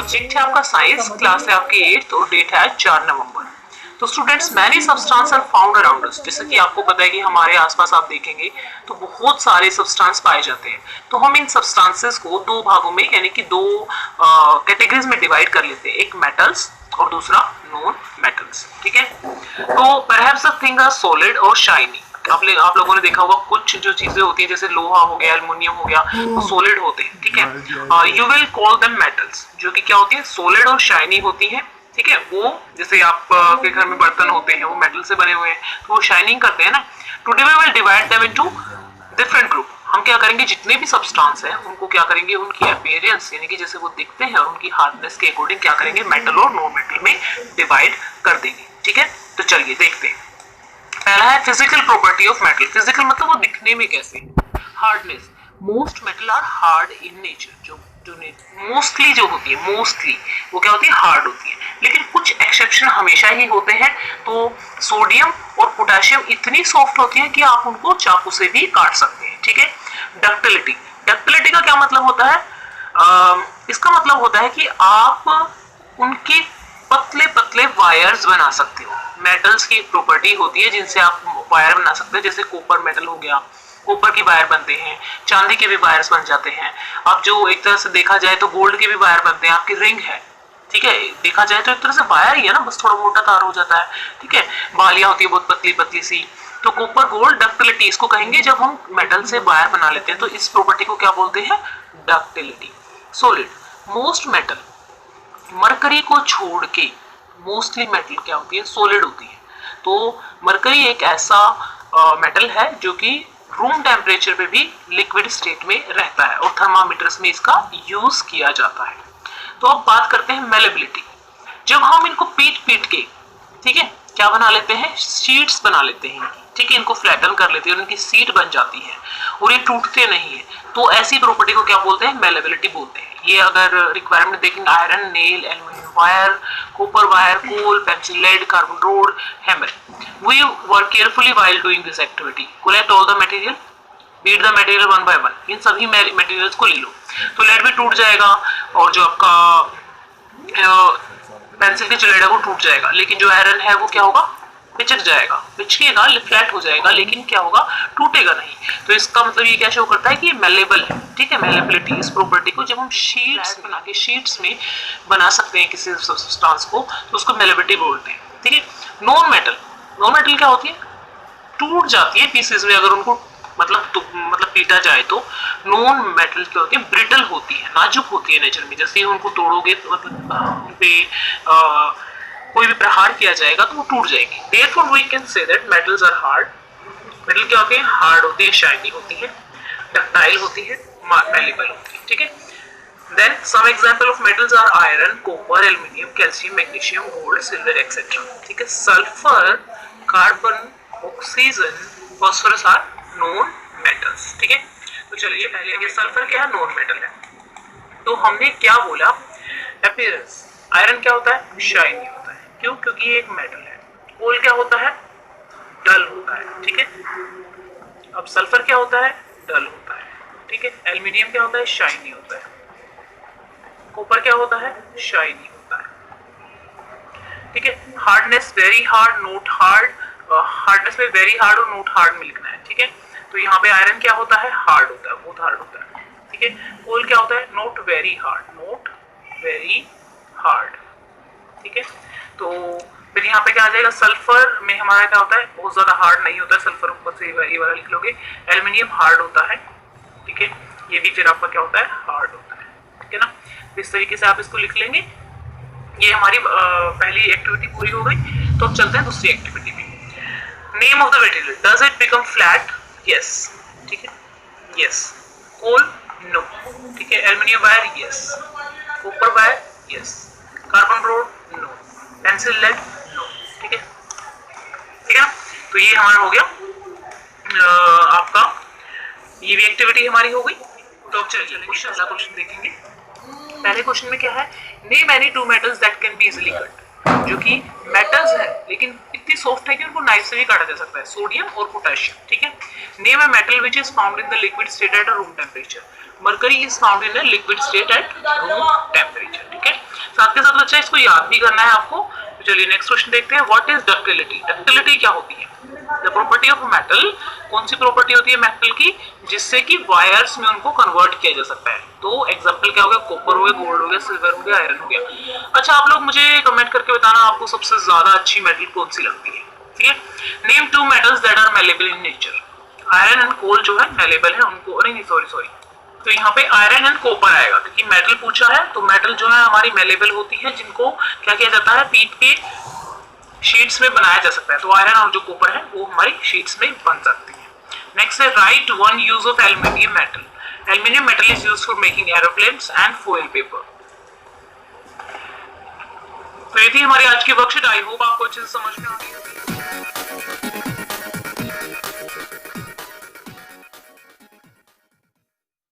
Subject है आपका science, class है आपकी 8th और डेट है 4 नवंबर। तो students many substance are found around us, जैसे कि आपको पता है कि हमारे आसपास आप देखेंगे तो बहुत सारे सब्सटेंस पाए जाते हैं। तो हम इन सब्सटेंसेस को दो भागों में यानी कि दो कैटेगरीज में डिवाइड कर लेते हैं, एक मेटल्स और दूसरा नॉन मेटल्स। ठीक है, तो perhaps the thing are solid और शाइनी। आप लोगों ने देखा होगा कुछ जो चीजें होती है जैसे लोहा हो गया, एल्युमिनियम हो गया, वो सॉलिड होते हैं। ठीक है, you will call them metals, जो कि क्या होती है, सॉलिड और शाइनी होती है। ठीक है, वो जैसे आप के घर में बर्तन होते हैं वो मेटल से बने हुए हैं तो वो शाइनिंग करते हैं ना। Today we will divide them into different group. हम क्या करेंगे, जितने भी सब्सटेंस है उनको क्या करेंगे, उनकी अपीयरेंस यानी कि जैसे वो दिखते हैं और उनकी हार्डनेस के अकॉर्डिंग क्या करेंगे, मेटल और नॉन मेटल में डिवाइड कर देंगे। ठीक है, तो चलिए देखते हैं। पहला है physical property of metal. Physical मतलब वो दिखने में कैसे। Hardness, most metal are hard in nature. जो मोस्टली जो होती है, मोस्टली वो क्या होती है, हार्ड होती है, लेकिन कुछ एक्सेप्शन हमेशा ही होते हैं। तो सोडियम और पोटेशियम इतनी सॉफ्ट होती है कि आप उनको चाकू से भी काट सकते हैं। ठीक है, डक्टिलिटी, डक्टिलिटी का क्या मतलब होता है, इसका मतलब होता है कि आप उनके पतले पतले वायर्स बना सकते हो। मेटल्स की प्रॉपर्टी होती है जिनसे आप वायर बना सकते हैं, जैसे कॉपर मेटल हो गया, कॉपर की वायर बनते हैं, चांदी के भी वायर्स बन जाते हैं। अब जो एक तरह से देखा जाए तो गोल्ड के भी वायर बनते हैं। आपकी रिंग है, ठीक है, देखा जाए तो एक तरह से वायर ही है ना, बस थोड़ा मोटा तार हो जाता है। ठीक है, बालियां होती है बहुत पतली पतली सी। तो कॉपर गोल्ड डक्टिलिटी इसको कहेंगे जब हम मेटल से वायर बना लेते हैं, तो इस प्रॉपर्टी को क्या बोलते हैं, ductility. Solid, most metal, mercury को छोड़ के मोस्टली मेटल क्या होती है, सॉलिड होती है। तो मरकरी एक ऐसा मेटल है जो कि रूम टेम्परेचर पे भी लिक्विड स्टेट में रहता है और थर्मामीटर्स में इसका यूज किया जाता है। तो अब बात करते हैं मेलेबिलिटी। जब हम इनको पीट पीट के, ठीक है, क्या बना लेते हैं, शीट्स बना लेते हैं। ठीक है, इनको फ्लैटन कर लेते हैं और इनकी सीट बन जाती है और ये टूटते नहीं है, तो ऐसी प्रॉपर्टी को क्या बोलते हैं, मेलेबिलिटी बोलते हैं। ये अगर रिक्वायरमेंट देखेंगे, iron, nail, aluminium wire, copper wire, coal, pencil lead, carbon rod, hammer. We work carefully while doing this activity, collect all the material, beat the material one by one. इन सभी materials को ले लो। तो lead भी टूट जाएगा और जो आपका पेंसिल की जो लेड है वो टूट जाएगा, लेकिन जो आयरन है वो क्या होगा, पिचक जाएगा, पिचकेगा, फ्लैट हो जाएगा, लेकिन क्या होगा, टूटेगा नहीं। तो इसका मतलब ये क्या शो करता है कि ये मेलेबल है। ठीक है, मेलेबिलिटी, इस प्रॉपर्टी को जब हम शीट्स बना के शीट्स में बना सकते हैं किसी सब्सटेंस को, तो उसको मेलेबिलिटी बोलते हैं। ठीक है, नॉन मेटल, नॉन मेटल क्या होती है, टूट जाती है पीसेस में अगर उनको मतलब पीटा जाए तो। नॉन मेटल क्या होती है, ब्रिटल होती है, नाजुक होती है नेचर में। जैसे उनको तोड़ोगे तो मतलब उन पे कोई भी प्रहार किया जाएगा तो वो टूट जाएगी। Therefore we can say that metals are hard. Metal क्या होती है, हार्ड होती है, शाइनी होती है, डक्टाइल होती है, मैलेबल होती है। ठीक है, then some example of metals are iron, copper, aluminium, calcium, magnesium, gold, silver, etc. ठीक है, sulphur, carbon, oxygen, phosphorus are non metals. ठीक है, तो चलिए पहले ये सल्फर क्या है, नॉन मेटल है। तो हमने क्या बोला, अपीयरेंस, आयरन क्या होता है, शाइनी होता है। क्यों, क्योंकि ये एक मेटल है। कोल क्या होता है, डल होता है। ठीक है, अब सल्फर क्या होता है, डल होता है। ठीक है, एल्यूमिनियम क्या होता है, शाइनी होता है। कॉपर क्या होता है, शाइनी होता है। ठीक है, hardness, very hard, not hard, hardness में वेरी हार्ड और नॉट हार्ड में लिखना है। ठीक है, तो यहाँ पे आयरन क्या होता है, हार्ड होता है, बहुत हार्ड होता है। ठीक है, कोल क्या होता है, not very hard, not very hard. ठीक है, तो फिर यहाँ पे क्या आ जाएगा, सल्फर में हमारा क्या होता है, बहुत ज्यादा हार्ड नहीं होता है, सल्फर ऊपर से ये वाला लिख लोगे। एल्यूमिनियम हार्ड होता है। ठीक है, ये भी फिर आपका क्या होता है, हार्ड होता है। ठीक है ना, इस तरीके से आप इसको लिख लेंगे। ये हमारी पहली एक्टिविटी पूरी हो गई। तो अब चलते हैं दूसरी एक्टिविटी में। Name of the material, does it become flat, yes. ठीक है, यस। Coal, no. ठीक है, aluminium wire, yes. Copper wire, yes. Carbon rod, no. Pencil lead, no. ठीक है, ठीक है ना, तो ये हमारा हो गया आपका, ये भी एक्टिविटी हमारी हो गई। तो अब चलिए क्वेश्चन देखेंगे। पहले क्वेश्चन में क्या है, name any two metals that can be easily cut, जो कि मेटल्स है लेकिन इतनी सॉफ्ट है कि उनको नाइफ से भी काटा जा सकता है, सोडियम और पोटेशियम। ठीक है, name a metal which is found in the liquid state at a room temperature, mercury is found in a liquid state at room temperature. ठीक है, साथ के साथ बच्चा इसको याद भी करना है आपको। तो चलिए नेक्स्ट क्वेश्चन देखते हैं, व्हाट इज डक्टिलिटी। डक्टिलिटी क्या होती है? द प्रॉपर्टी ऑफ मेटल, कौन सी प्रॉपर्टी होती है मेटल की जिससे कि वायर्स में उनको कन्वर्ट किया जा सकता है। तो एग्जांपल क्या हो गया, कॉपर हो गया, गोल्ड हो गया, सिल्वर हो गया, आयरन हो गया। अच्छा आप लोग मुझे कमेंट करके बताना आपको सबसे ज्यादा अच्छी मेटल कौन सी लगती है, ठीक है। Name two metals that are malleable in nature. Iron and coal जो है मेलेबल है, उनको नहीं सॉरी तो यहाँ पे आयरन एंड कॉपर आएगा क्योंकि मेटल पूछा है। तो मेटल जो है हमारी मेलेबल होती है, जिनको क्या किया जाता है, पीट के शीट्स में बनाया जा सकता है। तो आयरन और जो कॉपर है वो हमारी शीट्स में बन सकती है। नेक्स्ट है right one use of aluminium metal. Aluminium metal is used for making aeroplanes and foil paper. तो ये थी हमारी आज की वर्कशीट। आई होप आपको अच्छे से समझ में आ गई है।